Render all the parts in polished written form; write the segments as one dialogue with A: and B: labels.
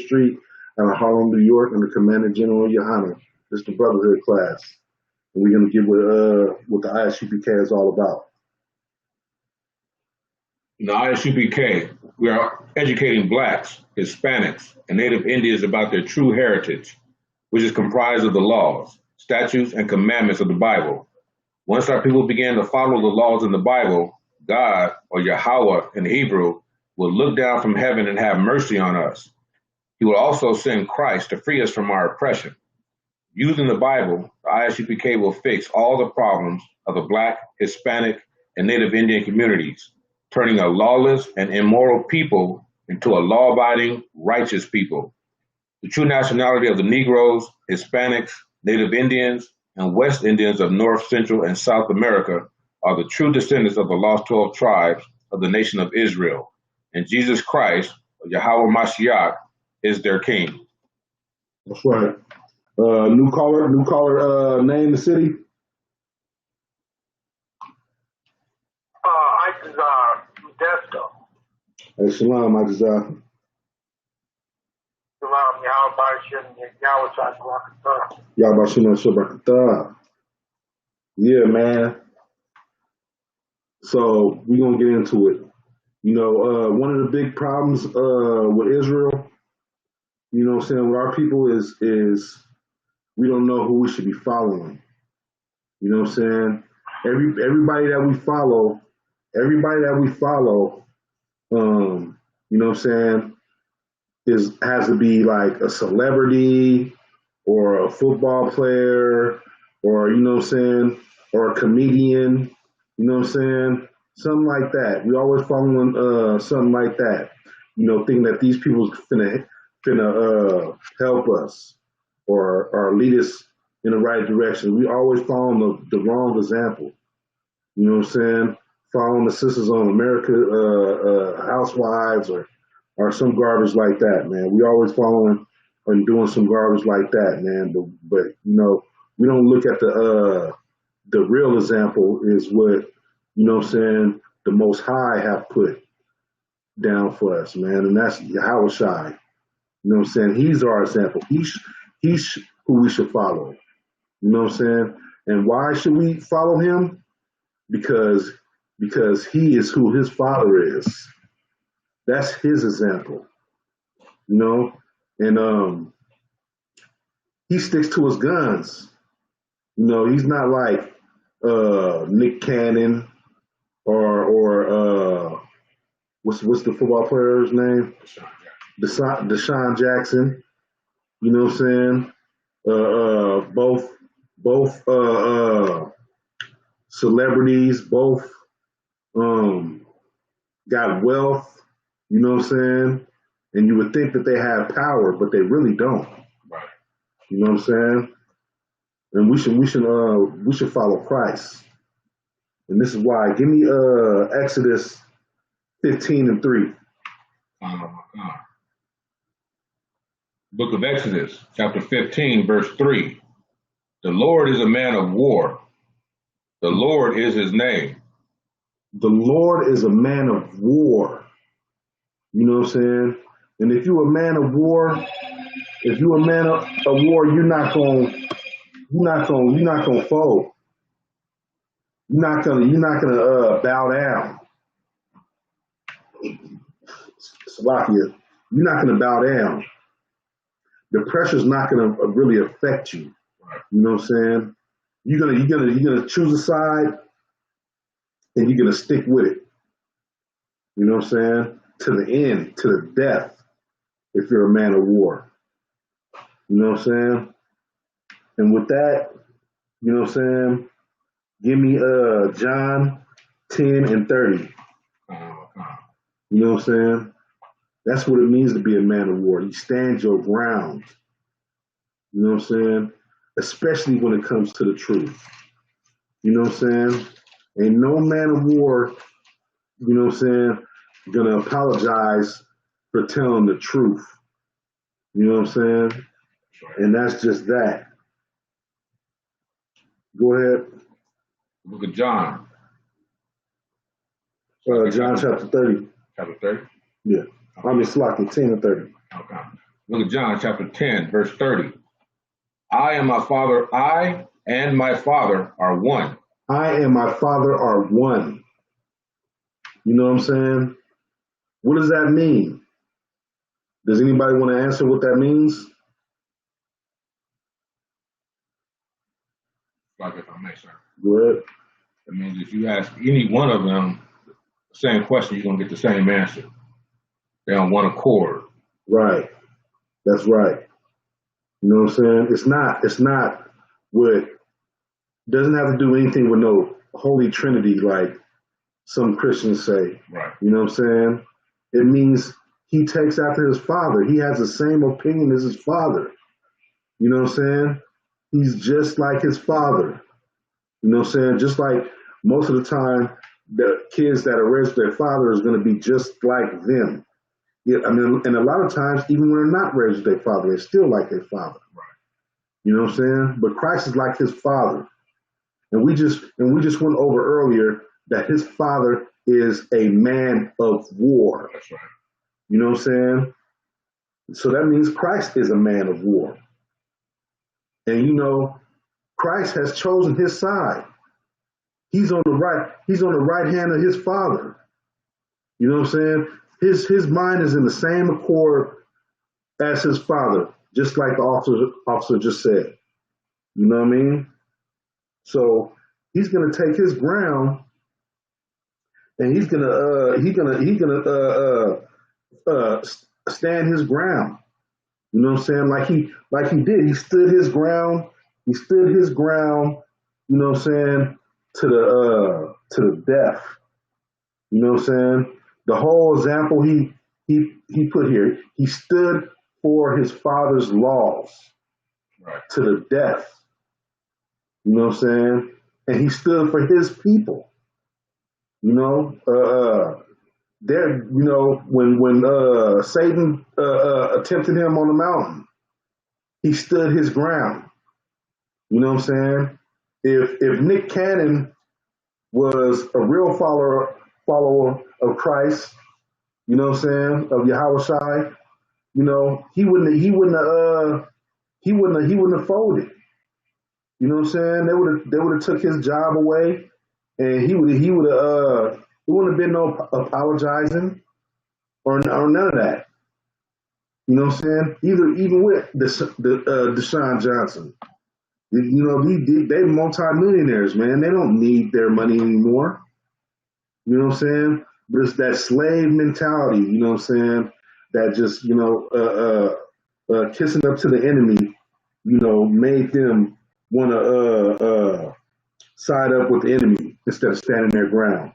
A: Street out of Harlem, New York, under Commander General Yohana. This is the Brotherhood class. And we're going to get what the ISUPK is all about.
B: In the ISUPK, we are educating Blacks, Hispanics, and Native Indians about their true heritage, which is comprised of the laws, statutes, and commandments of the Bible. Once our people begin to follow the laws in the Bible, God, or Yahweh in Hebrew, will look down from heaven and have mercy on us. He will also send Christ to free us from our oppression. Using the Bible, the ISUPK will fix all the problems of the Black, Hispanic, and Native Indian communities, turning a lawless and immoral people into a law-abiding, righteous people. The true nationality of the Negroes, Hispanics, Native Indians, and West Indians of North, Central, and South America are the true descendants of the lost 12 tribes of the nation of Israel. And Jesus Christ, Yahweh Mashiach, is their king.
A: That's right. New caller, name the city.
C: Modesto.
A: Hey, shalom, Ajazah.
C: Shalom,
A: Yahweh Shabbat. Yeah, man. So we're going to get into it. You know, one of the big problems with Israel, you know what I'm saying, with our people is we don't know who we should be following. You know what I'm saying? Everybody that we follow, you know what I'm saying, has to be like a celebrity or a football player or, you know what I'm saying, or a comedian, you know what I'm saying? Something like that. We always following something like that. You know, thinking that these people finna help us or lead us in the right direction. We always follow the wrong example. You know what I'm saying? Following the Sisters on America, Housewives or some garbage like that, man. We always following and doing some garbage like that, man. But you know, we don't look at the real example is what, you know what I'm saying, the Most High have put down for us, man, and that's Yahweh Shai. You know what I'm saying? He's our example. He's who we should follow. You know what I'm saying? And why should we follow him? Because he is who his father is. That's his example. You know? And he sticks to his guns. You know, he's not like Nick Cannon or what's the football player's name? Deshaun Jackson. You know what I'm saying? Both celebrities, both got wealth. You know what I'm saying? And you would think that they have power, but they really don't.
B: Right.
A: You know what I'm saying? And we should follow Christ. And this is why. Give me Exodus 15:3.
B: Book of Exodus, chapter 15, verse 3. The Lord is a man of war. The Lord is his name.
A: The Lord is a man of war. You know what I'm saying? And if you're a man of war, you're not gonna fold. You're not gonna bow down. Slovakia, you're not gonna bow down. The pressure's not gonna really affect you. You know what I'm saying? You're gonna choose a side and you're gonna stick with it. You know what I'm saying? To the end, to the death, if you're a man of war. You know what I'm saying? And with that, you know what I'm saying? Give me John 10:30. You know what I'm saying? That's what it means to be a man of war. You stand your ground. You know what I'm saying? Especially when it comes to the truth. You know what I'm saying? Ain't no man of war, you know what I'm saying, gonna apologize for telling the truth. You know what I'm saying? And that's just that. Go ahead.
B: Book of John.
A: John chapter 30.
B: Chapter 30?
A: Yeah. I mean, Slocky, 10:30.
B: Okay. Look at John chapter 10, verse 30. I and my Father are one.
A: I and my Father are one. You know what I'm saying? What does that mean? Does anybody want to answer what that means?
B: Like if I may, sir.
A: Go ahead.
B: That means if you ask any one of them the same question, you're going to get the same answer. They're on one accord.
A: Right. That's right. You know what I'm saying? It's not what doesn't have to do anything with no Holy Trinity like some Christians say.
B: Right.
A: You know what I'm saying? It means he takes after his father. He has the same opinion as his father. You know what I'm saying? He's just like his father. You know what I'm saying? Just like most of the time, the kids that are raised with their father is going to be just like them. Yeah, I mean, and a lot of times, even when they're not raised with their father, they're still like their father.
B: Right.
A: You know what I'm saying? But Christ is like his father. And we just went over earlier that his father is a man of war.
B: That's right.
A: You know what I'm saying? So that means Christ is a man of war. And you know, Christ has chosen his side. He's on the right hand of his father. You know what I'm saying? His mind is in the same accord as his father, just like the officer just said. You know what I mean? So he's gonna take his ground, and he's gonna stand his ground. You know what I'm saying? Like he did. He stood his ground. He stood his ground. You know what I'm saying? To the death. You know what I'm saying? The whole example he put here. He stood for his father's laws.
B: Right.
A: To the death. You know what I'm saying? And he stood for his people. You know, there. You know, when Satan tempted him on the mountain, he stood his ground. You know what I'm saying? If Nick Cannon was a real follower of Christ, you know what I'm saying, of Yahweh Shai, you know, he wouldn't have folded. You know what I'm saying? They would have took his job away, and he would have there wouldn't have been no apologizing or none of that. You know what I'm saying? Even with Deshaun Johnson, you know, they multi-millionaires, man. They don't need their money anymore. You know what I'm saying? But it's that slave mentality, you know what I'm saying? That just, you know, kissing up to the enemy, you know, made them want to side up with the enemy instead of standing their ground.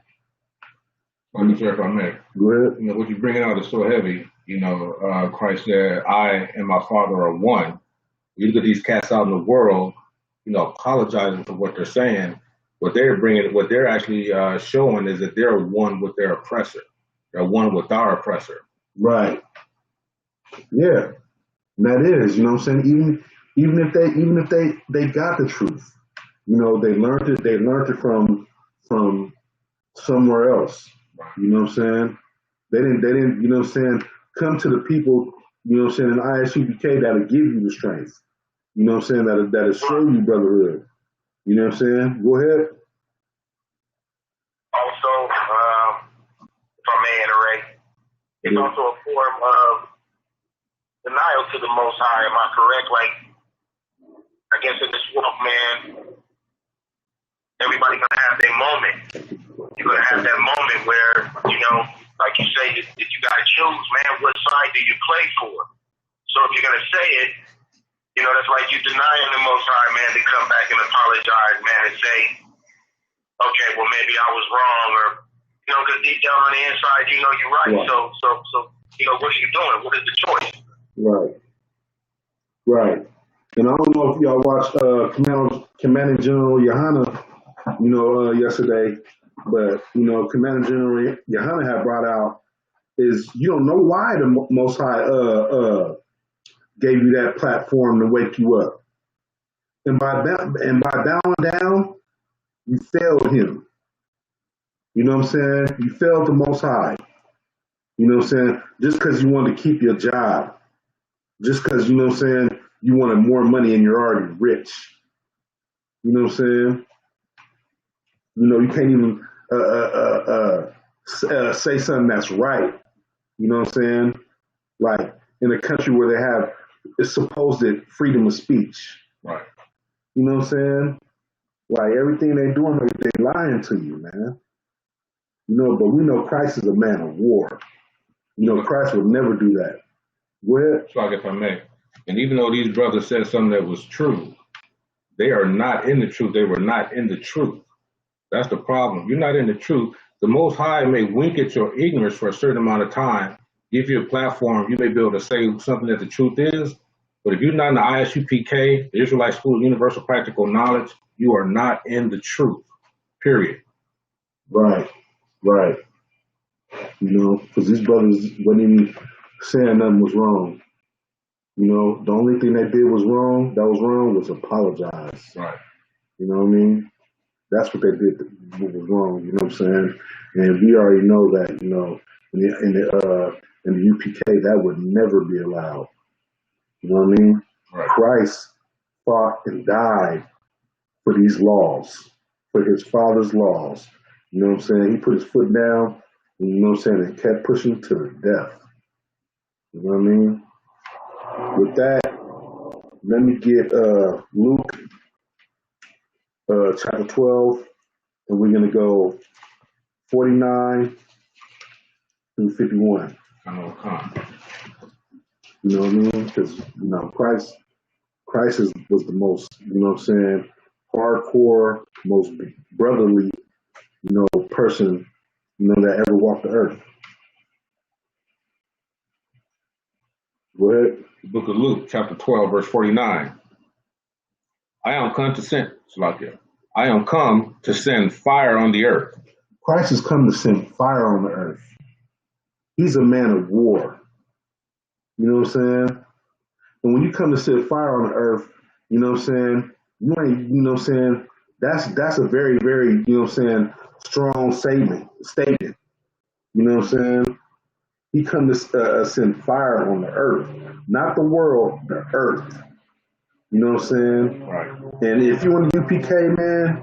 B: Well, sir, if I may.
A: Go ahead.
B: You know, what you're bringing out is so heavy. You know, Christ said, I and my Father are one. You look at these cats out in the world, you know, apologizing for what they're saying. What they're actually showing is that they're one with their oppressor. They're one with our oppressor.
A: Right. Yeah. And that is, you know what I'm saying? Even if they got the truth, you know, they learned it from somewhere else.
B: Right.
A: You know what I'm saying? They didn't, you know what I'm saying, come to the people, you know what I'm saying, in Isupk that'll give you the strength. You know what I'm saying, that'll show you brotherhood. You know what I'm saying? Go ahead.
C: Also, if I may iterate, it's also a form of denial to the Most High. Am I correct? Like, I guess in this walk, man, everybody's gonna have their moment. You're gonna have that moment where, you know, like you say, that you gotta choose, man, what side do you play for? So if you're gonna say it, you know, that's like you denying the Most High, man, to come back and apologize, man, and say, okay, well, maybe I was wrong, or, you know, because deep down on the inside, you know you're right. So, you know, what are you doing? What is the choice?
A: Right. And I don't know if y'all watched Commanding General Yohana, you know, yesterday, but, you know, Commanding General Yohana had brought out is you don't know why the Most High gave you that platform to wake you up. And by bowing down, you failed him. You know what I'm saying? You failed the Most High. You know what I'm saying? Just because you wanted to keep your job. just because, you know what I'm saying, you wanted more money and you're already rich. You know what I'm saying? You know, you can't even say something that's right. You know what I'm saying? Like in a country where they have it's supposed freedom of speech.
B: Right.
A: You know what I'm saying? Like everything they're doing, they lying to you, man. You know, but we know Christ is a man of war. You know, Christ would never do that. Go ahead.
B: So, if I may, and even though these brothers said something that was true, they are not in the truth. They were not in the truth. That's the problem. You're not in the truth. The Most High may wink at your ignorance for a certain amount of time, give you a platform. You may be able to say something that the truth is, but if you're not in the Isupk, the Israelite School of Universal Practical Knowledge, you are not in the truth, period.
A: Right, right. You know, because these brothers wasn't even saying nothing was wrong. You know, the only thing that was wrong was apologize.
B: Right.
A: You know what I mean? That's what they did what was wrong, you know what I'm saying? And we already know that, you know, in the UPK that would never be allowed. You know what I mean?
B: Right.
A: Christ fought and died for these laws, for his father's laws. You know what I'm saying? He put his foot down, and you know what I'm saying, and kept pushing to the death. You know what I mean? With that, let me get Luke chapter 12, and we're going to go 49 through 51.
B: I know, come.
A: You know what I mean? Because, you know, Christ was the most, you know what I'm saying, hardcore, most brotherly, you know, person, you know, that ever walked the earth. Go ahead.
B: The book of Luke, chapter 12, verse 49. I am come to send fire on the earth.
A: Christ has come to send fire on the earth. He's a man of war. You know what I'm saying? And when you come to set fire on the earth, you know what I'm saying, you ain't, you know what I'm saying, that's a very, very, you know what I'm saying, strong statement. You know what I'm saying? He come to send fire on the earth, not the world, the earth. You know what I'm saying?
B: Right.
A: And if you in the UPK, man,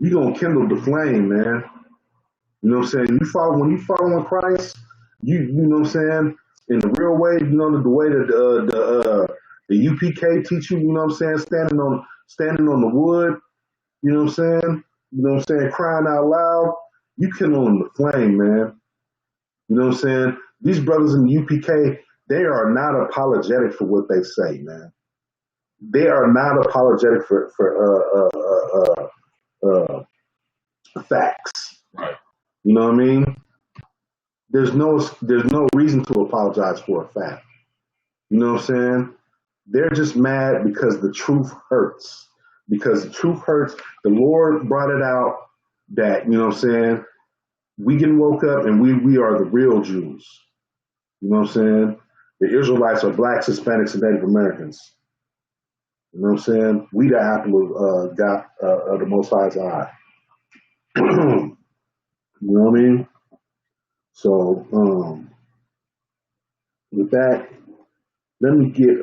A: you gonna kindle the flame, man. You know what I'm saying? When you following Christ, you know what I'm saying, in the real way, you know, the way that the UPK teach you, you know what I'm saying, standing on the wood, you know what I'm saying? You know what I'm saying, crying out loud, you kindling the flame, man. You know what I'm saying? These brothers in the UPK, they are not apologetic for what they say, man. They are not apologetic for facts.
B: Right.
A: You know what I mean? There's no reason to apologize for a fact. You know what I'm saying? They're just mad because the truth hurts. Because the truth hurts. The Lord brought it out that, you know what I'm saying, we getting woke up and we are the real Jews. You know what I'm saying? The Israelites are blacks, Hispanics, and Native Americans. You know what I'm saying? We the apple of the Most High's eye. You know what I mean? So, with that, let me get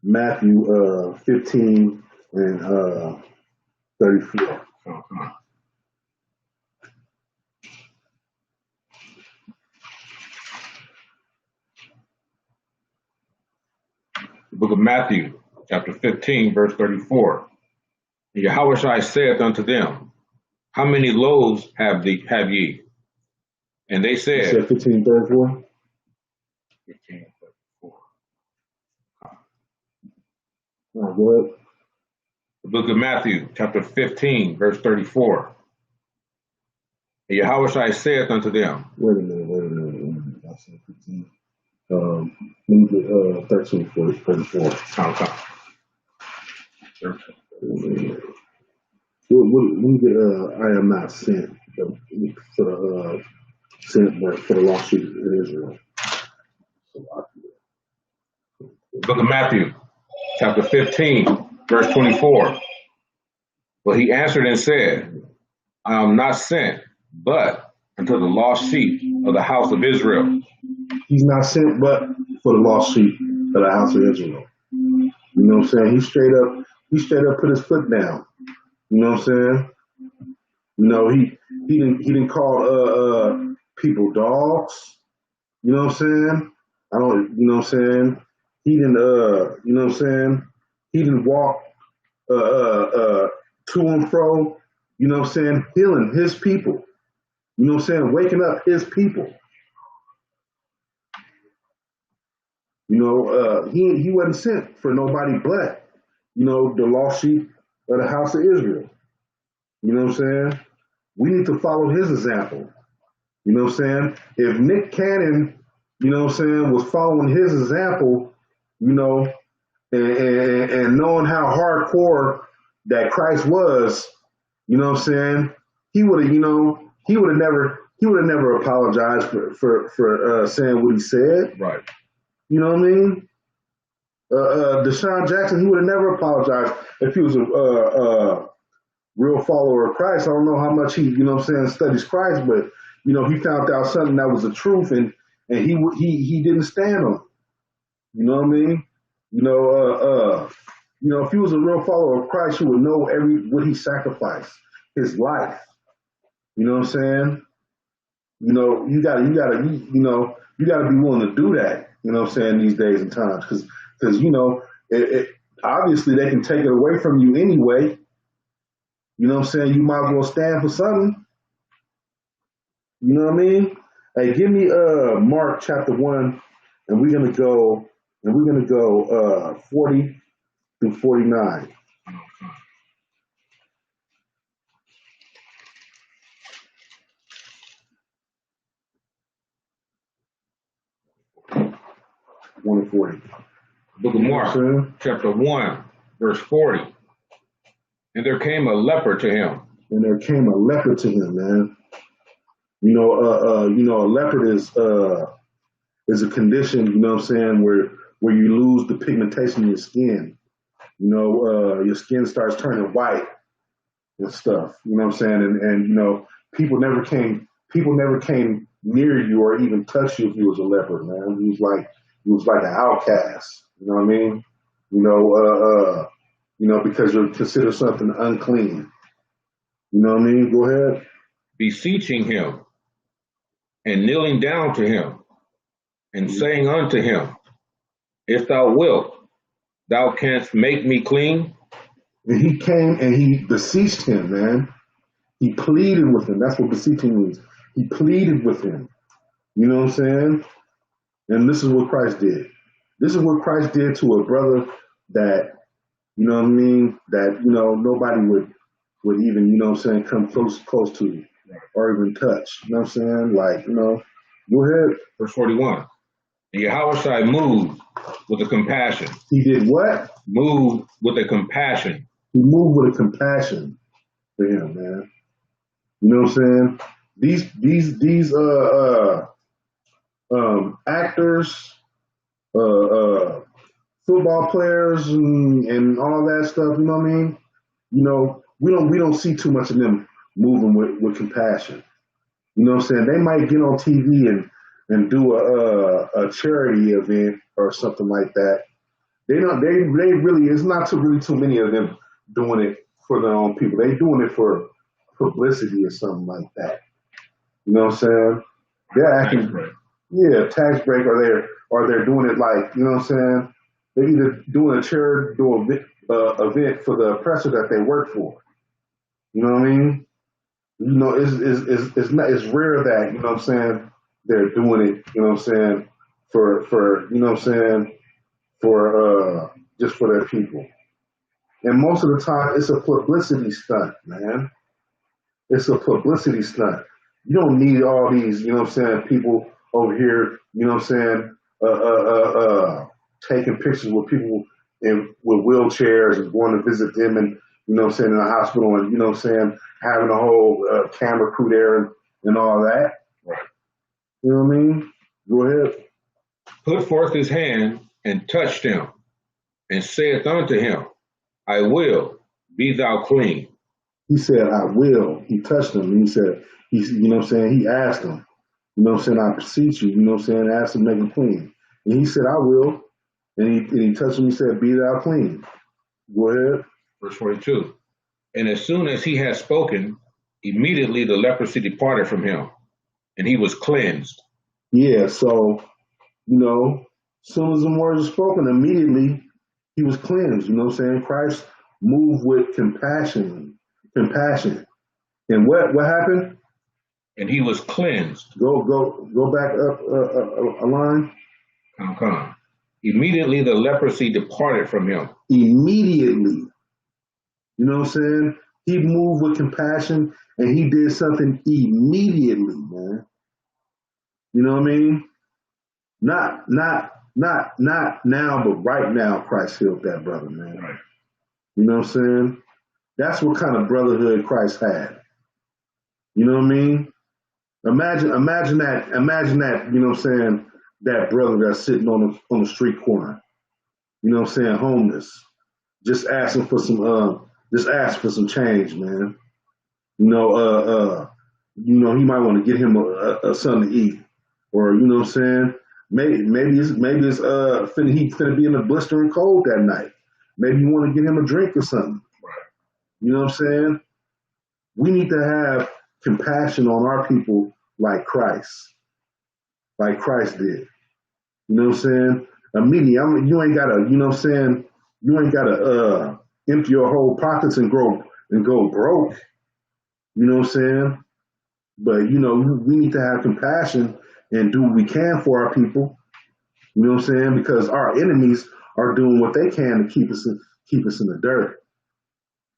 A: Matthew 15 and 34.
B: Oh, come on. The book of Matthew, chapter 15, verse 34. And Yahushua saith unto them, how many loaves have ye? And they said,
A: You said 15, 34?
B: 15, 34.
A: Go ahead.
B: The book of Matthew, chapter 15, verse 34. And Yahushua saith unto them,
A: Wait a minute. I said 15. Let me get 13, 34.
B: come.
A: 13. Let me get I am not sent for the sent but for the lost sheep in Israel.
B: The book of Matthew, chapter 15, verse 24. But he answered and said, I am not sent, but unto the lost sheep of the house of Israel.
A: He's not sent but for the lost sheep of the house of Israel. You know what I'm saying? He straight up put his foot down. You know what I'm saying? You know, he didn't call people dogs. You know what I'm saying? You know what I'm saying? He didn't you know what I'm saying? He didn't walk to and fro, you know what I'm saying, healing his people. You know what I'm saying? Waking up his people. You know, he wasn't sent for nobody but, you know, the lost sheep of the house of Israel. You know what I'm saying? We need to follow his example. You know what I'm saying? If Nick Cannon, you know what I'm saying, was following his example, you know, and knowing how hardcore that Christ was, you know what I'm saying, he would have, you know, he would have never apologized for saying what he said.
B: Right.
A: You know what I mean? Deshaun Jackson, he would have never apologized if he was a real follower of Christ. I don't know how much he, you know what I'm saying, studies Christ, but, you know, he found out something that was the truth, and he didn't stand on it. You know what I mean? You know, if he was a real follower of Christ, he would know what he sacrificed, his life. You know what I'm saying? You know, you gotta be willing to do that. You know what I'm saying, these days and times, because you know, obviously they can take it away from you anyway. You know what I'm saying? You might as well stand for something. You know what I mean? Hey, give me Mark chapter 1, and we're gonna go 40 through 49. One and 40.
B: Book of Mark, chapter 1, verse 40. And there came a leper to him.
A: And there came a leper to him, man. You know, a leopard is a condition, you know what I'm saying, where you lose the pigmentation in your skin. You know, your skin starts turning white and stuff. You know what I'm saying? And you know, people never came near you or even touched you if you was a leopard, man. He was like an outcast. You know what I mean? You know, because you're considered something unclean. You know what I mean? Go ahead.
B: Beseeching him and kneeling down to him and saying unto him, if thou wilt, thou canst make me clean.
A: And he came and he beseeched him, man. He pleaded with him. That's what beseeching means. He pleaded with him. You know what I'm saying? And this is what Christ did. This is what Christ did to a brother that, you know what I mean, that, you know, nobody would even, you know what I'm saying, come close to or even touch. You know what I'm saying? Like, you know, go ahead.
B: Verse 41. And Yahweh moved with a compassion.
A: He did what?
B: Moved with a compassion.
A: He moved with a compassion for him, man. You know what I'm saying? These actors, football players and all that stuff, you know what I mean? You know, we don't see too much of them moving with compassion. You know what I'm saying? They might get on TV and do a charity event or something like that. They really, it's not really too many of them doing it for their own people. They doing it for publicity or something like that. You know what I'm saying? They're acting, tax break, or they're doing it like, you know what I'm saying? They're either doing a charity, event for the oppressor that they work for. You know what I mean? You know, it's rare that, you know what I'm saying, they're doing it, you know what I'm saying, for you know what I'm saying, for just for their people. And most of the time it's a publicity stunt, man. It's a publicity stunt. You don't need all these, you know what I'm saying, people over here, you know what I'm saying, taking pictures with people with wheelchairs and going to visit them and, you know what I'm saying, in the hospital and, you know what I'm saying, having a whole camera crew there and all that.
B: Right.
A: You know what I mean? Go ahead.
B: Put forth his hand and touched him and saith unto him, I will, be thou clean.
A: He said, I will. He touched him. And he said, you know what I'm saying? He asked him, you know what I'm saying, I beseech you, you know what I'm saying, asked him to make him clean. And he said, I will. And he touched him, he said, be thou clean. Go ahead.
B: Verse 42. And as soon as he had spoken, immediately the leprosy departed from him, and he was cleansed.
A: Yeah, so, as soon as the words were spoken, immediately he was cleansed. You know what I'm saying? Christ moved with compassion. And what happened?
B: And he was cleansed.
A: Go back up a line.
B: Come. Immediately the leprosy departed from him.
A: Immediately. You know what I'm saying? He moved with compassion and he did something immediately, man. You know what I mean? Not now, but right now Christ healed that brother, man.
B: Right.
A: You know what I'm saying? That's what kind of brotherhood Christ had. You know what I mean? Imagine that, you know what I'm saying, that brother that's sitting on the street corner, you know what I'm saying, homeless, just asking for some change, man. He might want to get him something to eat, or you know what I'm saying, maybe it's finna be in the blistering cold that night. Maybe you want to get him a drink or something.
B: Right.
A: You know what I'm saying? We need to have compassion on our people like Christ did. You know what I'm saying? Immediately, you ain't gotta, you know what I'm saying? You ain't gotta empty your whole pockets and go broke. You know what I'm saying? But we need to have compassion and do what we can for our people. You know what I'm saying? Because our enemies are doing what they can to keep us in the dirt.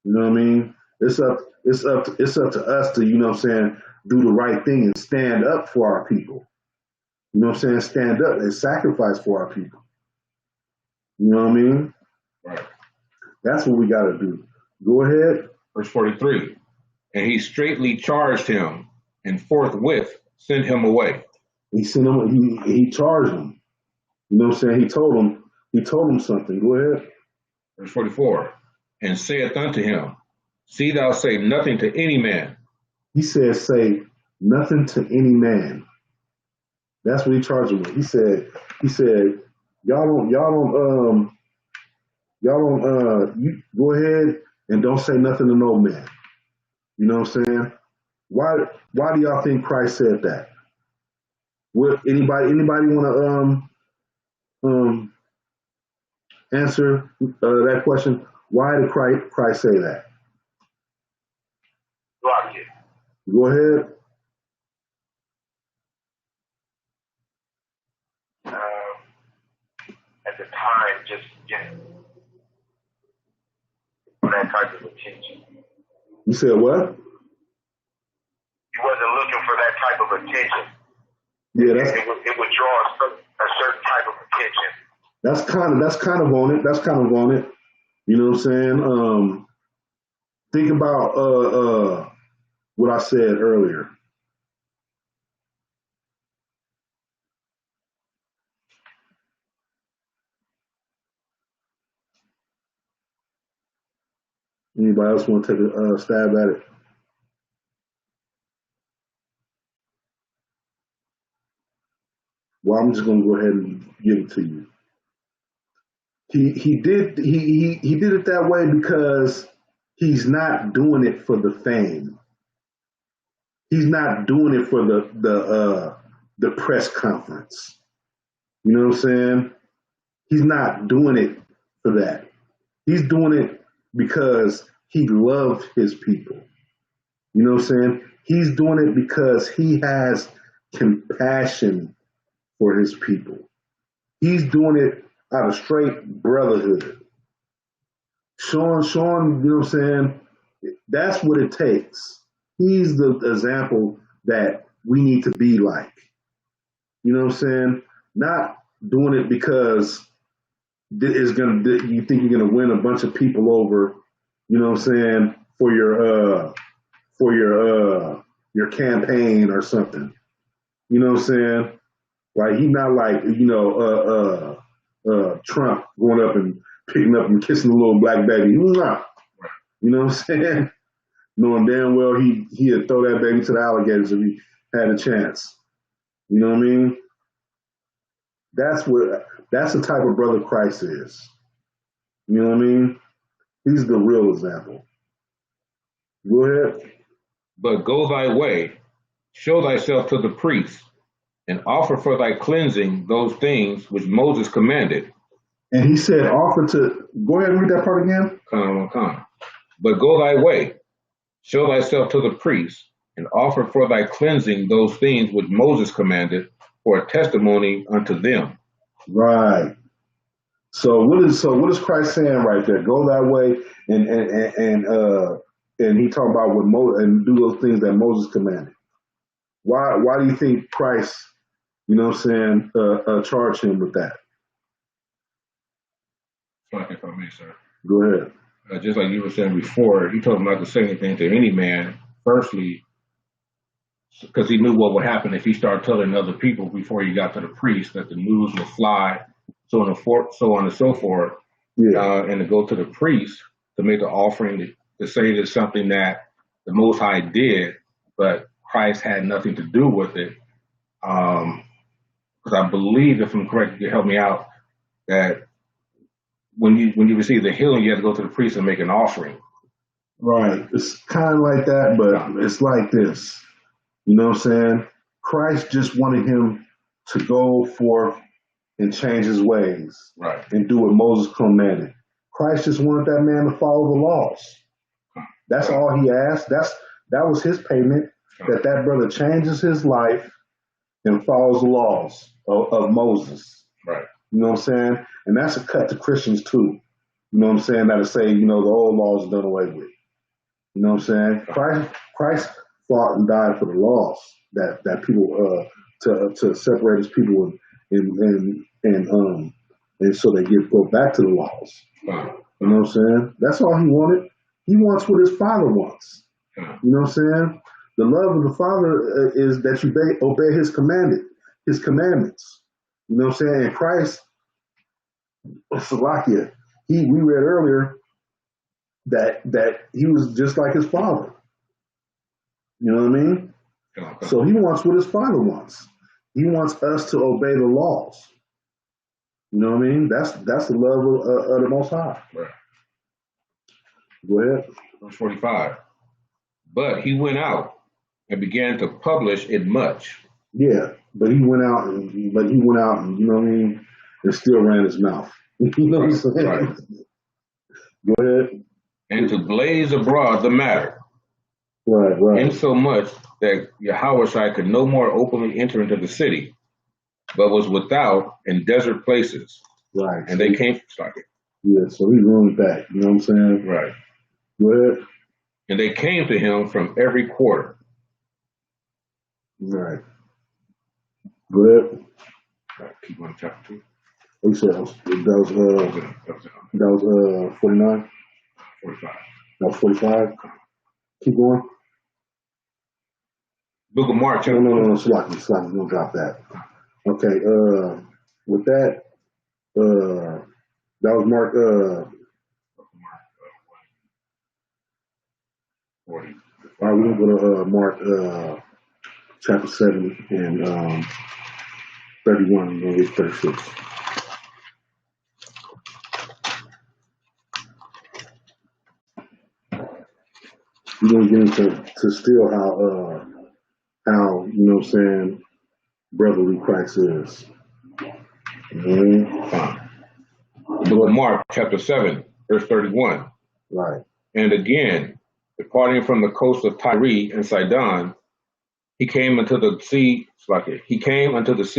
A: You know what I mean? It's up to us to, you know what I'm saying, do the right thing and stand up for our people. You know what I'm saying? Stand up and sacrifice for our people. You know what I mean?
B: Right.
A: That's what we got to do. Go ahead.
B: Verse 43. And he straightly charged him and forthwith sent him away.
A: He sent him. He charged him. You know what I'm saying? He told him something. Go ahead.
B: Verse 44. And saith unto him, see thou say nothing to any man.
A: He said, say nothing to any man. That's what he charged him with. He said, you go ahead and don't say nothing to no man. You know what I'm saying? Why do y'all think Christ said that? Would anybody want to answer that question? Why did Christ say that? Go ahead.
C: At the time, just for that type of attention.
A: You said what?
C: He wasn't looking for that type of attention.
A: Yeah,
C: it would draw a certain type of attention.
A: That's kind of on it. You know what I'm saying? Think about what I said earlier. Anybody else want to take a stab at it? Well, I'm just gonna go ahead and give it to you. He did it that way because he's not doing it for the fame. He's not doing it for the press conference. You know what I'm saying? He's not doing it for that. He's doing it because he loved his people. You know what I'm saying? He's doing it because he has compassion for his people. He's doing it out of straight brotherhood. Showing, you know what I'm saying? That's what it takes. He's the example that we need to be like. You know what I'm saying? Not doing it because you think you're gonna win a bunch of people over, you know what I'm saying, for your campaign or something. You know what I'm saying? Like he's not like, Trump going up and picking up and kissing a little black baby. He's not. You know what I'm saying? Knowing damn well he'd throw that baby to the alligators if he had a chance. You know what I mean? that's the type of brother Christ is. You know what I mean? He's the real example. Go ahead.
B: But go thy way, show thyself to the priest, and offer for thy cleansing those things which Moses commanded.
A: And he said, offer to, go ahead and read that part again.
B: Come. But go thy way, show thyself to the priest, and offer for thy cleansing those things which Moses commanded, for a testimony unto them.
A: Right. So what is Christ saying right there? Go that way and he talking about what and do those things that Moses commanded. Why do you think Christ, you know what I'm saying, charged him with that?
B: If I may, sir.
A: Go ahead.
B: Just like you were saying before, he told him not to say anything to any man, firstly, because he knew what would happen if he started telling other people before he got to the priest, that the news would fly, so on and so forth,
A: Yeah.
B: And to go to the priest to make the offering to say that something that the Most High did, but Christ had nothing to do with it. Because I believe, if I'm correct, you help me out, that when you receive the healing, you have to go to the priest and make an offering.
A: Right. It's kind of like that, but it's like this. You know what I'm saying? Christ just wanted him to go forth and change his ways,
B: right,
A: and do what Moses commanded. Christ just wanted that man to follow the laws. That's all he asked. That was his payment, that brother changes his life and follows the laws of Moses.
B: Right.
A: You know what I'm saying? And that's a cut to Christians too. You know what I'm saying? That'll say, you know, the old laws are done away with. You know what I'm saying? Christ fought and died for the laws that people to separate his people and so they go back to the laws. You know what I'm saying? That's all he wanted. He wants what his father wants. You know what I'm saying? The love of the Father is that you obey his commandments. You know what I'm saying? And Christ, Salakia, we read earlier that he was just like his father. You know what I mean? So he wants what his father wants. He wants us to obey the laws. You know what I mean? That's the love of the Most High.
B: Right.
A: Go ahead.
B: Verse 45. But he went out and began to publish it much.
A: Yeah, but he went out and you know what I mean, and still ran his mouth. You know what I'm saying?
B: Right.
A: Go ahead.
B: And to blaze abroad the matter.
A: Right.
B: Insomuch that Yahushua could no more openly enter into the city, but was without in desert places.
A: Right.
B: And they came. Sorry.
A: Yeah, so he ruined that. You know what I'm saying?
B: Right.
A: Go ahead.
B: And they came to him from every quarter.
A: Right. Go ahead.
B: Right. Keep on chapter 2.
A: He said that was 49.
B: 45.
A: That was 45. Keep going.
B: Book of Mark.
A: No, Slacky, we'll drop that. Okay, with that, that was Mark,
B: 40.
A: all right, we're going to go to Mark chapter 7 and 31, and then read 36. We're going to get into still how, you know what I'm saying, brotherly Christ is.
B: Book of Mark, chapter 7, verse 31.
A: Right.
B: And again, departing from the coast of Tyre and Sidon, he came unto the sea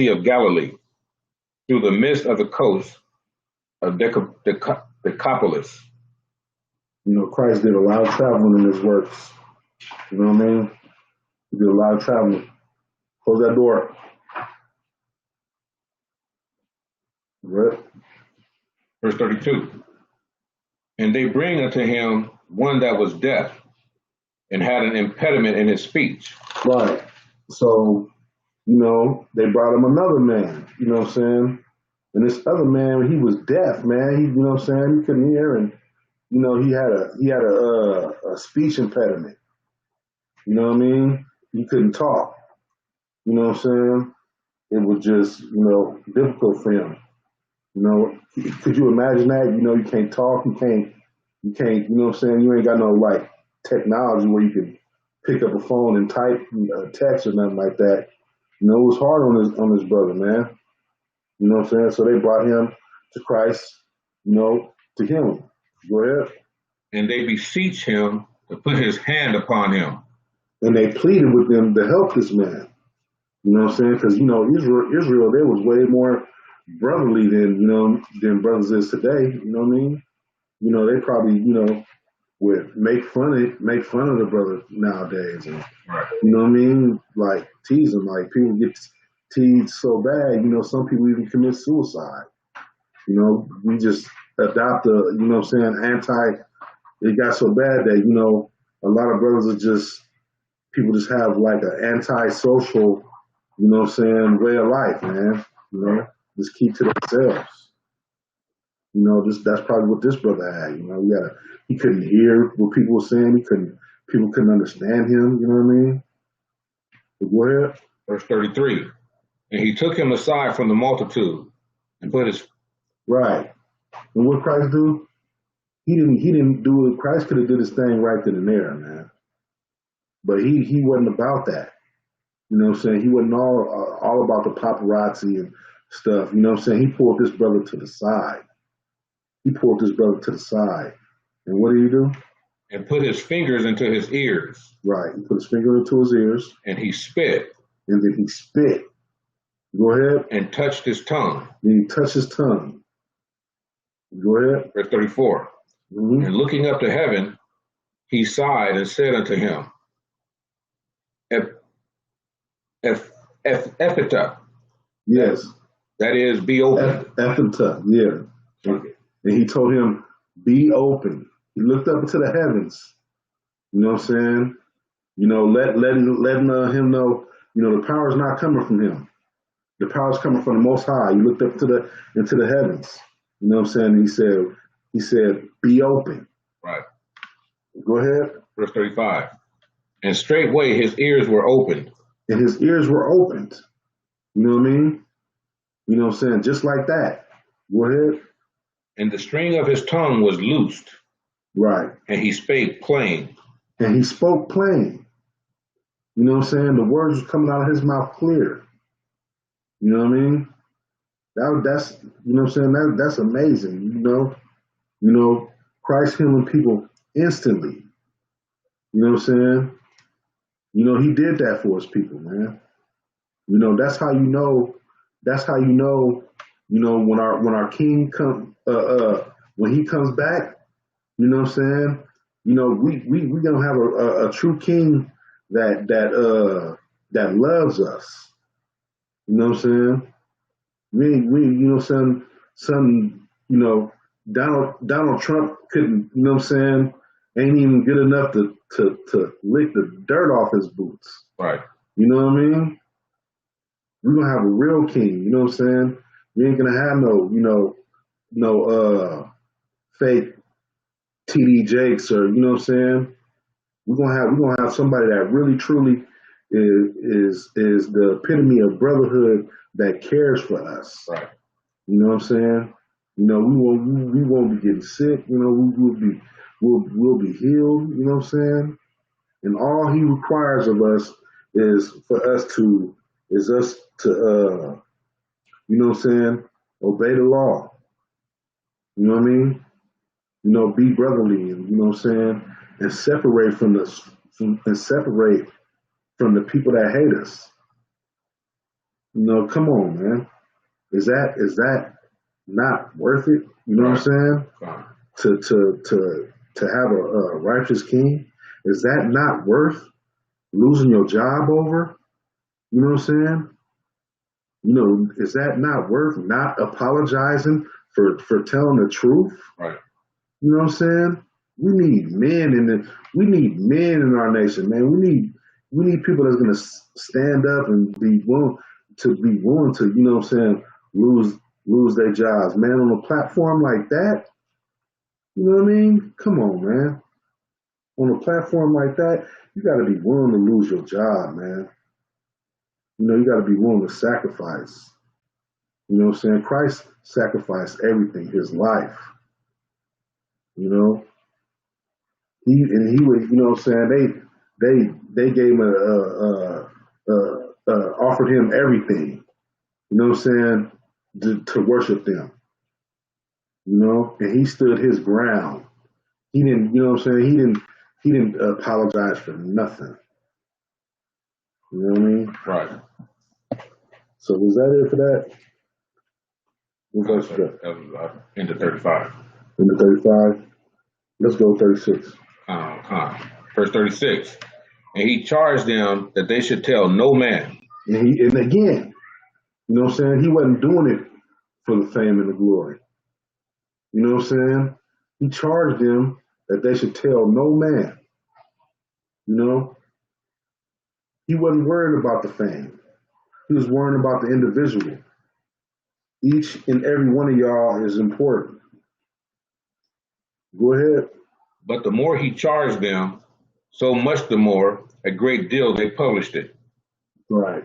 B: of Galilee, through the midst of the coast of Decapolis.
A: You know, Christ did a lot of traveling in his works. You know what I mean? He did a lot of traveling. Close that door. Right.
B: Verse 32. And they bring unto him one that was deaf and had an impediment in his speech.
A: Right. So, you know, they brought him another man, you know what I'm saying? And this other man, he was deaf, man. He, you know what I'm saying? He couldn't hear, and, you know, he had a speech impediment. You know what I mean? He couldn't talk. You know what I'm saying? it was just, difficult for him. Could you imagine that? You can't talk, you can't, you ain't got no like technology where you can pick up a phone and type text or nothing like that. It was hard on his brother, man. You know what I'm saying? So they brought him to Christ, to heal him. Go ahead.
B: And they beseech him to put his hand upon him.
A: And they pleaded with them to help this man. You know what I'm saying? Because, Israel, they was way more brotherly than brothers is today. You know what I mean? They probably, would make fun of the brother nowadays. And,
B: right.
A: You know what I mean? Like, tease them. Like, people get teased so bad, some people even commit suicide. We just adopt it got so bad that, a lot of brothers are people just have like an anti-social, way of life, man. Just keep to themselves. That's probably what this brother had. He couldn't hear what people were saying. People couldn't understand him. You know what I mean? But go ahead.
B: Verse 33. And he took him aside from the multitude and put his.
A: Right. And what Christ do? He didn't do it. Christ could have did his thing right then and there, man. But he wasn't about that. You know what I'm saying? He wasn't all about the paparazzi and stuff. You know what I'm saying? He pulled this brother to the side. And what did he do?
B: And put his fingers into his ears.
A: Right. He put his finger into his ears.
B: And he spit.
A: And then he spit. Go ahead.
B: And touched his tongue.
A: Then he touched his tongue. Go ahead.
B: Verse 34.
A: Mm-hmm.
B: And looking up to heaven, he sighed and said unto him, Ephata.
A: Yes.
B: That is, be open.
A: Ephata, yeah. Okay. And he told him, be open. He looked up into the heavens. You know what I'm saying? Letting him know, the power is not coming from him. The power is coming from the Most High. He looked up into the heavens. You know what I'm saying? And he said, be open.
B: Right.
A: Go ahead.
B: Verse 35. And straightway his ears were opened.
A: And his ears were opened. You know what I mean? You know what I'm saying? Just like that. Go ahead.
B: And the string of his tongue was loosed.
A: Right.
B: And he spake plain.
A: And he spoke plain. You know what I'm saying? The words were coming out of his mouth clear. You know what I mean? That's you know what I'm saying? That's amazing. Christ healing people instantly. You know what I'm saying? He did that for his people, man. That's how when our king when he comes back, you know what I'm saying? We gonna have a true king that loves us. You know what I'm saying? Donald Trump couldn't, you know what I'm saying, ain't even good enough to lick the dirt off his boots.
B: Right.
A: You know what I mean? We're gonna have a real king, you know what I'm saying? We ain't gonna have no fake TD Jakes or, you know what I'm saying? We're gonna have somebody that really truly is the epitome of brotherhood that cares for us.
B: Right.
A: You know what I'm saying? We won't be getting sick. We'll be healed. You know what I'm saying? And all he requires of us is us to you know what I'm saying, obey the law. You know what I mean? Be brotherly, and you know what I'm saying, and separate from the people that hate us. Come on, man. Is that not worth it? You know what I'm saying?
B: Right.
A: To have a righteous king, is that not worth losing your job over? You know what I'm saying? Is that not worth not apologizing for telling the truth?
B: Right.
A: You know what I'm saying? We need men in our nation, man. We need people that's gonna stand up and be willing to, you know what I'm saying, lose their jobs, man. On a platform like that, you know what I mean? Come on, man. On a platform like that, you got to be willing to lose your job, man. You got to be willing to sacrifice. You know what I'm saying? Christ sacrificed everything, his life. You know, he was, you know what I'm saying? They gave him offered him everything. You know what I'm saying? To worship them. You know, and he stood his ground. He didn't, you know what I'm saying? He didn't apologize for nothing. You know what I mean?
B: Right.
A: So was that it for that? What verse was that?
B: That was into 35.
A: Into 35? Let's go 36.
B: Verse 36. And he charged them that they should tell no man.
A: And again, you know what I'm saying? He wasn't doing it for the fame and the glory. You know what I'm saying? He charged them that they should tell no man. You know? He wasn't worried about the fame. He was worrying about the individual. Each and every one of y'all is important. Go ahead.
B: But the more he charged them, so much the more, a great deal they published it.
A: Right.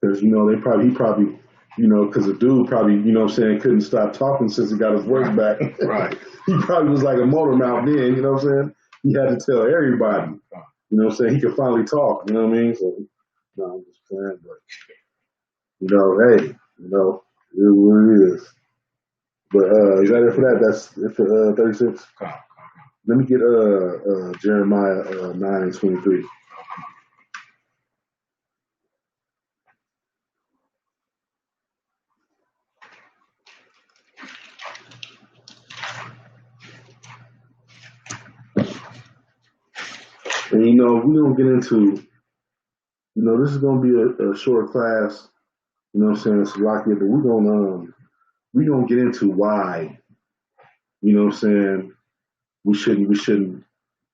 A: Because, he probably, because the dude probably, what I'm saying, couldn't stop talking since he got his voice back.
B: Right.
A: He probably was like a motor mouth then, you know what I'm saying? He had to tell everybody, you know what I'm saying? He could finally talk, you know what I mean? So, no, I'm just playing, but, hey, it is what it is. But is that it for that? That's it for 36? Let me get Jeremiah 9:23. And we don't get into, this is gonna be a short class, you know what I'm saying, it's Slovakia, but we're gonna get into why, you know what I'm saying, we shouldn't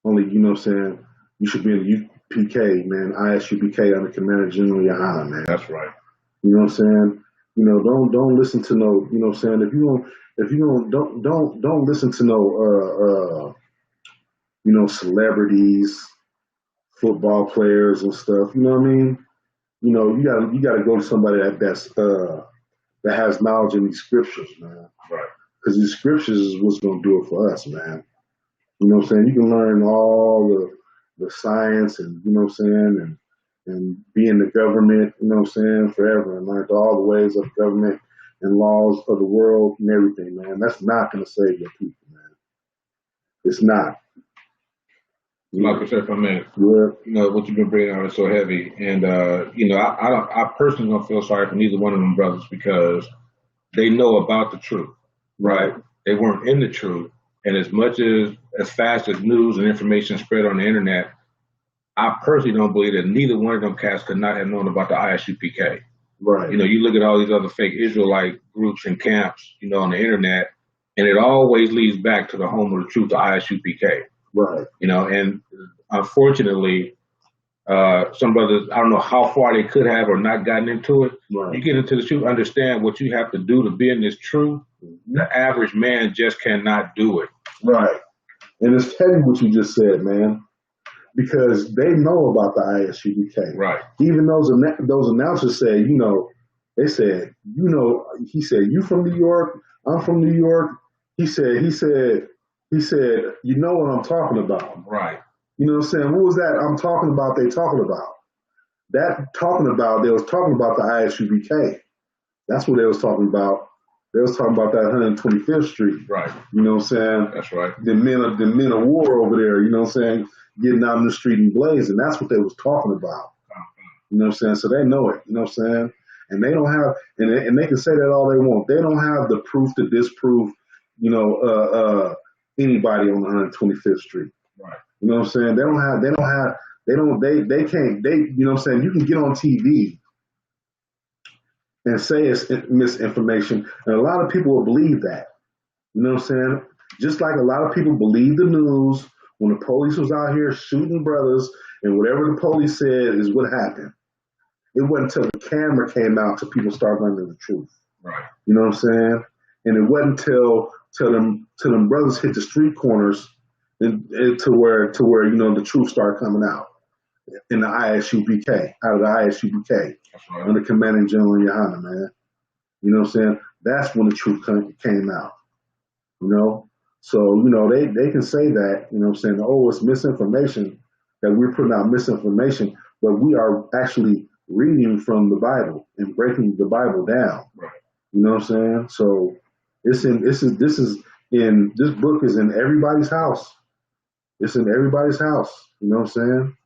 A: only, you know what I'm saying, you should be in the UPK, man, ISUPK under Commander General Yahana, man.
B: That's right.
A: You know what I'm saying? Don't listen to no, you know what I'm saying, if you don't listen to no celebrities, football players and stuff, you know what I mean? You gotta go to somebody that has knowledge in these scriptures, man.
B: Right.
A: Because these scriptures is what's gonna do it for us, man. You know what I'm saying? You can learn all the science and you know what I'm saying and be in the government, you know what I'm saying, forever and learn all the ways of government and laws of the world and everything, man. That's not gonna save your people, man. It's not.
B: Like I said, for a minute, what you've been bringing out is so heavy, and I personally don't feel sorry for neither one of them brothers because they know about the truth, right? They weren't in the truth, and as fast as news and information spread on the internet, I personally don't believe that neither one of them cats could not have known about the ISUPK.
A: Right.
B: You look at all these other fake Israelite groups and camps, on the internet, and it always leads back to the home of the truth, the ISUPK.
A: Right.
B: And unfortunately, some brothers, I don't know how far they could have or not gotten into it.
A: Right.
B: You get into the truth, understand what you have to do to be in this truth. Mm-hmm. The average man just cannot do it.
A: Right. And it's heavy what you just said, man, because they know about the ISUBK.
B: Right.
A: Even those announcers say, they said, he said, you from New York, I'm from New York. He said, you know what I'm talking about.
B: Right.
A: You know what I'm saying? What was that I'm talking about they talking about? They was talking about the ISUBK. That's what they was talking about. They was talking about that 125th Street.
B: Right.
A: You know what I'm saying?
B: That's right.
A: The men of war over there, you know what I'm saying? Getting out in the street and blazing. That's what they was talking about. You know what I'm saying? So they know it, you know what I'm saying? And they don't have, and they can say that all they want. They don't have the proof to disprove, anybody on 125th Street.
B: Right.
A: You know what I'm saying? They can't, you know what I'm saying? You can get on TV and say it's misinformation, and a lot of people will believe that. You know what I'm saying? Just like a lot of people believe the news when the police was out here shooting brothers, and whatever the police said is what happened. It wasn't until the camera came out till people started learning the truth.
B: Right.
A: You know what I'm saying? And it wasn't till them brothers hit the street corners and to where the truth started coming out. in the ISUBK, out of the ISUBK,
B: That's right.
A: under Commanding General Yohana, man. You know what I'm saying? That's when the truth came out. You know? So, you know, they can say that, you know what I'm saying, oh, it's misinformation, that we're putting out misinformation, but we are actually reading from the Bible and breaking the Bible down.
B: Right.
A: You know what I'm saying? So this book is in everybody's house. It's in everybody's house. You know what I'm saying?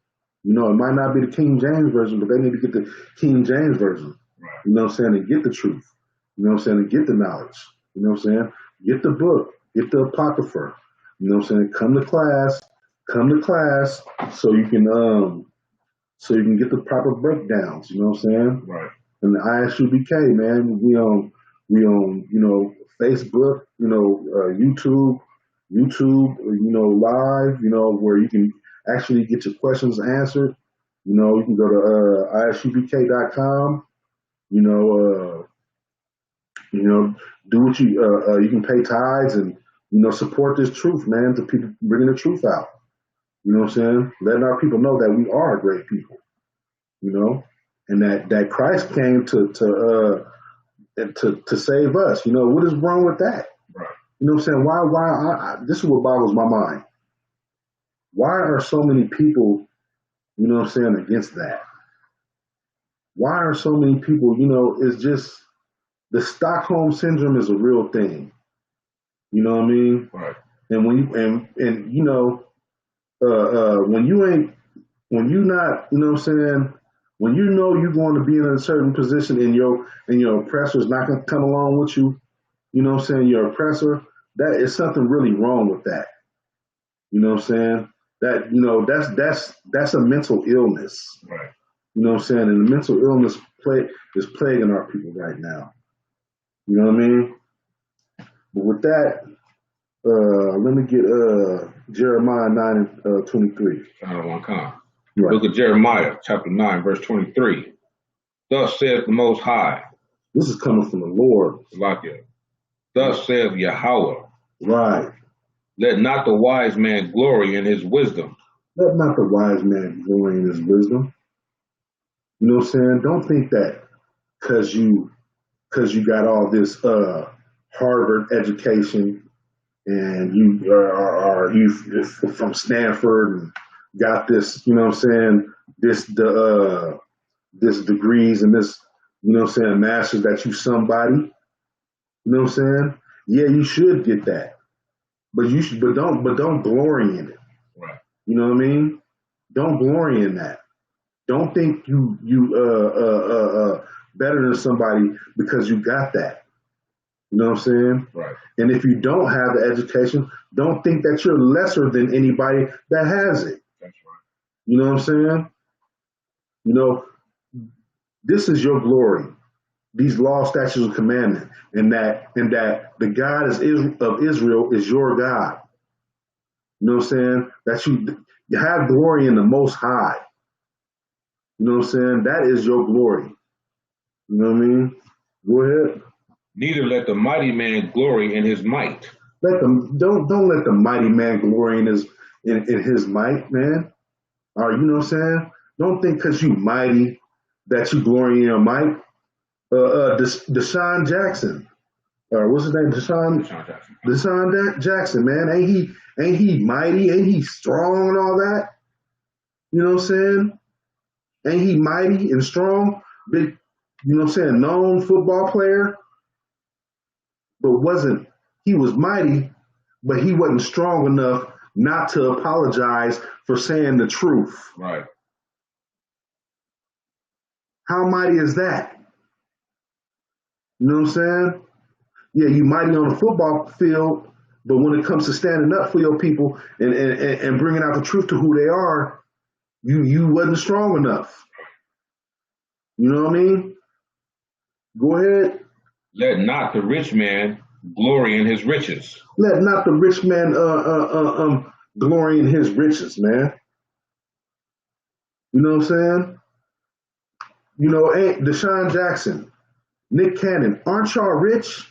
A: You know, it might not be the King James version, but they need to get the King James version.
B: Right.
A: You know what I'm saying? And get the truth. You know what I'm saying? And get the knowledge. You know what I'm saying? Get the book. Get the Apocrypha. You know what I'm saying? Come to class so you can get the proper breakdowns. You know what I'm saying?
B: Right.
A: And the ISUBK, man, we on you know, Facebook, you know, YouTube, you know, live, you know, where you can actually get your questions answered. You know, you can go to isubk.com. You know, do what you can pay tithes and, you know, support this truth, man, to people bringing the truth out. You know what I'm saying? Letting our people know that we are a great people, you know, and that Christ came to save us. You know, what is wrong with that?
B: Right.
A: You know what I'm saying? Why this is what boggles my mind. Why are so many people, you know what I'm saying, against that? Why are so many people, you know, it's just, the Stockholm syndrome is a real thing. You know what I mean?
B: Right.
A: And when you, and you know, when you not, you know what I'm saying, when you know you're going to be in a certain position and your oppressor's not going to come along with you, you know what I'm saying, your oppressor, that is something really wrong with that. You know what I'm saying? That, you know, that's a mental illness.
B: Right.
A: You know what I'm saying? And the mental illness is plaguing our people right now. You know what I mean? But with that, let me get Jeremiah 9:23.
B: Right.
A: Right.
B: Book of Jeremiah, chapter 9, verse 23. Thus saith the Most High.
A: This is coming from the Lord.
B: Salakia. Thus saith Yahweh.
A: Right.
B: Let not the wise man glory in his wisdom.
A: Let not the wise man glory in his wisdom. You know what I'm saying? Don't think that because you got all this Harvard education and you are you from Stanford and got this, you know what I'm saying, this degrees and this, you know what I'm saying, masters, that you somebody. You know what I'm saying? Yeah, you should get that. But don't glory in it.
B: Right.
A: You know what I mean? Don't glory in that. Don't think you better than somebody because you got that. You know what I'm saying?
B: Right.
A: And if you don't have the education, don't think that you're lesser than anybody that has it.
B: That's right.
A: You know what I'm saying? You know, this is your glory. These law, statutes, and commandments, and that the God of Israel is your God. You know what I'm saying? That you have glory in the Most High. You know what I'm saying? That is your glory. You know what I mean? Go ahead.
B: Neither let the mighty man glory in his might.
A: Don't let the mighty man glory in his might, man. All right, you know what I'm saying? Don't think because you mighty that you glory in your might. Deshaun Jackson, what's his name? Deshaun Jackson, man. Ain't he mighty? Ain't he strong and all that? You know what I'm saying? Ain't he mighty and strong? Big, you know what I'm saying? Known football player, but he was mighty, but he wasn't strong enough not to apologize for saying the truth.
B: Right.
A: How mighty is that? You know what I'm saying? Yeah, you mighty on the football field, but when it comes to standing up for your people and bringing out the truth to who they are, you wasn't strong enough. You know what I mean? Go ahead.
B: Let not the rich man glory in his riches.
A: Let not the rich man glory in his riches, man. You know what I'm saying? You know, Deshaun Jackson, Nick Cannon, aren't y'all rich?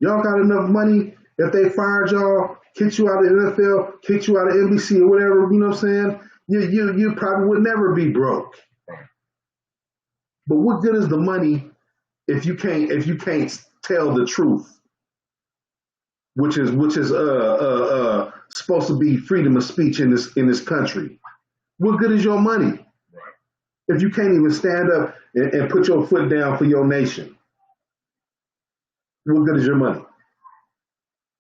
A: Y'all got enough money. If they fired y'all, kicked you out of the NFL, kicked you out of NBC or whatever, you know what I'm saying? You probably would never be broke. But what good is the money if you can't tell the truth, which is supposed to be freedom of speech in this country? What good is your money if you can't even stand up and put your foot down for your nation? What good is your money?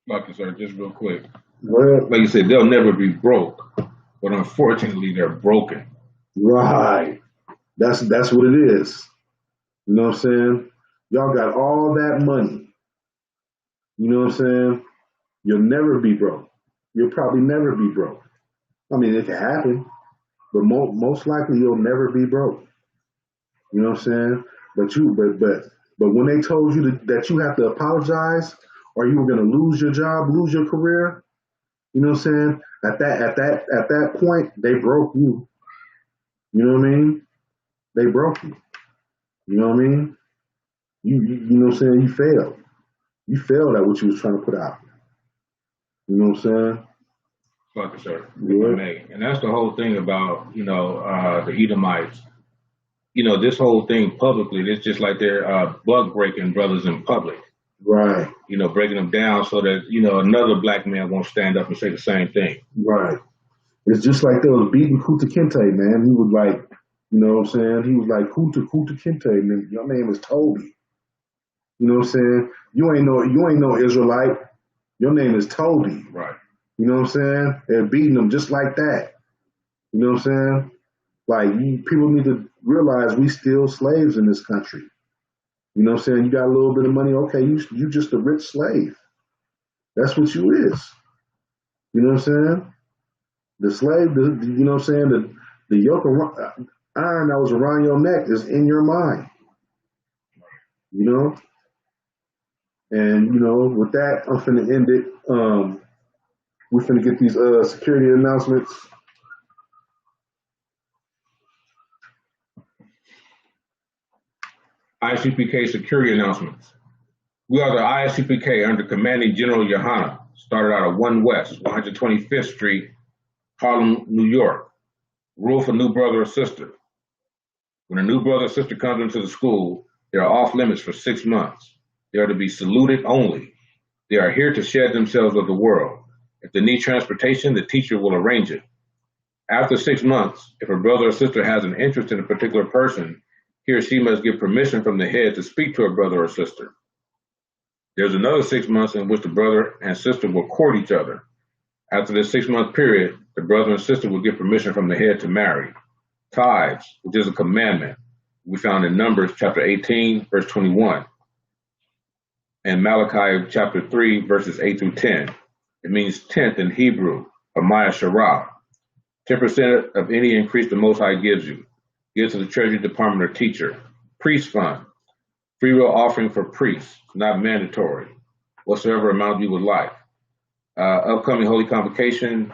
B: Lucky, sir, just real quick.
A: Well,
B: like you said, they'll never be broke, but unfortunately, they're broken.
A: Right. That's what it is. You know what I'm saying? Y'all got all that money. You know what I'm saying? You'll never be broke. You'll probably never be broke. I mean, it can happen, but most likely you'll never be broke. You know what I'm saying? But when they told you that you have to apologize or you were going to lose your job, lose your career, you know what I'm saying? At that point, they broke you. You know what I mean? They broke you. You know what I mean? You know what I'm saying? You failed. You failed at what you was trying to put out. You know what I'm saying?
B: Lucky, sir.
A: Yeah.
B: And that's the whole thing about, the Edomites. This whole thing publicly, it's just like they're bug breaking brothers in public.
A: Right.
B: Breaking them down so that, another black man won't stand up and say the same thing.
A: Right. It's just like they was beating Kuta Kinte, man. He was like, you know what I'm saying? He was like, Kuta Kinte, and your name is Toby. You know what I'm saying? You ain't no Israelite. Your name is Toby.
B: Right.
A: You know what I'm saying? They're beating them just like that. You know what I'm saying? Like, people need to realize we still slaves in this country. You know what I'm saying? You got a little bit of money, okay, you just a rich slave. That's what you is. You know what I'm saying? The slave, you know what I'm saying? The yoke of iron that was around your neck is in your mind. You know? And, with that, I'm finna end it. We're finna get these security announcements.
B: ISUPK security announcements. We are the ISUPK under Commanding General Yohana, started out of 1 West, 125th Street, Harlem, New York. Rule for new brother or sister. When a new brother or sister comes into the school, they are off limits for 6 months. They are to be saluted only. They are here to shed themselves of the world. If they need transportation, the teacher will arrange it. After 6 months, if a brother or sister has an interest in a particular person, he or she must get permission from the head to speak to a brother or sister. There's another 6 months in which the brother and sister will court each other. After this 6-month period, the brother and sister will get permission from the head to marry. Tithes, which is a commandment, we found in Numbers chapter 18, verse 21, and Malachi chapter 3, verses 8 through 10. It means tenth in Hebrew, Amaya Sharah. 10% of any increase the Most High gives you. Give to the Treasury Department or teacher. Priest fund. Free will offering for priests, not mandatory. Whatsoever amount you would like. Upcoming Holy Convocation,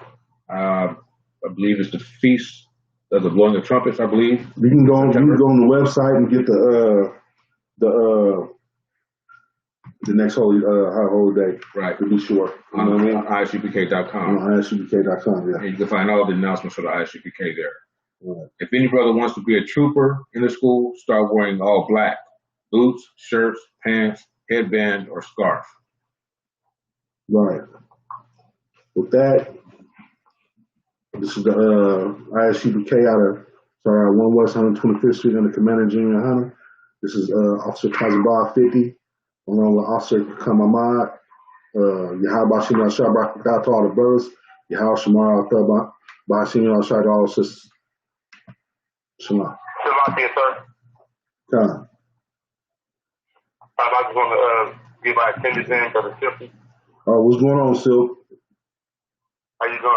B: I believe it's the Feast of the Blowing of Trumpets, I believe.
A: You can go on the website and get the next holy day.
B: Right.
A: To be sure.
B: On ISUPK.com.
A: On ISUPK.com, yeah.
B: And you can find all the announcements for the ISUPK there.
A: Right.
B: If any brother wants to be a trooper in the school, start wearing all black. Boots, shirts, pants, headband, or scarf.
A: Right. With that, this is the ISUPK out of 1 West 125th Street under Commander Junior Hunter. This is Officer Kazabah 50, along with Officer Kamamad. Yahweh Bashim Al-Shabbat to all the brothers. Yahweh Shamar Al-Thabah. Bashim Al-Shad to all the sisters. Shalom.
C: Shalom to you, sir.
A: Come.
C: I just want to give my attendance in, Brother Silky.
A: What's going on, Silk?
C: How you doing?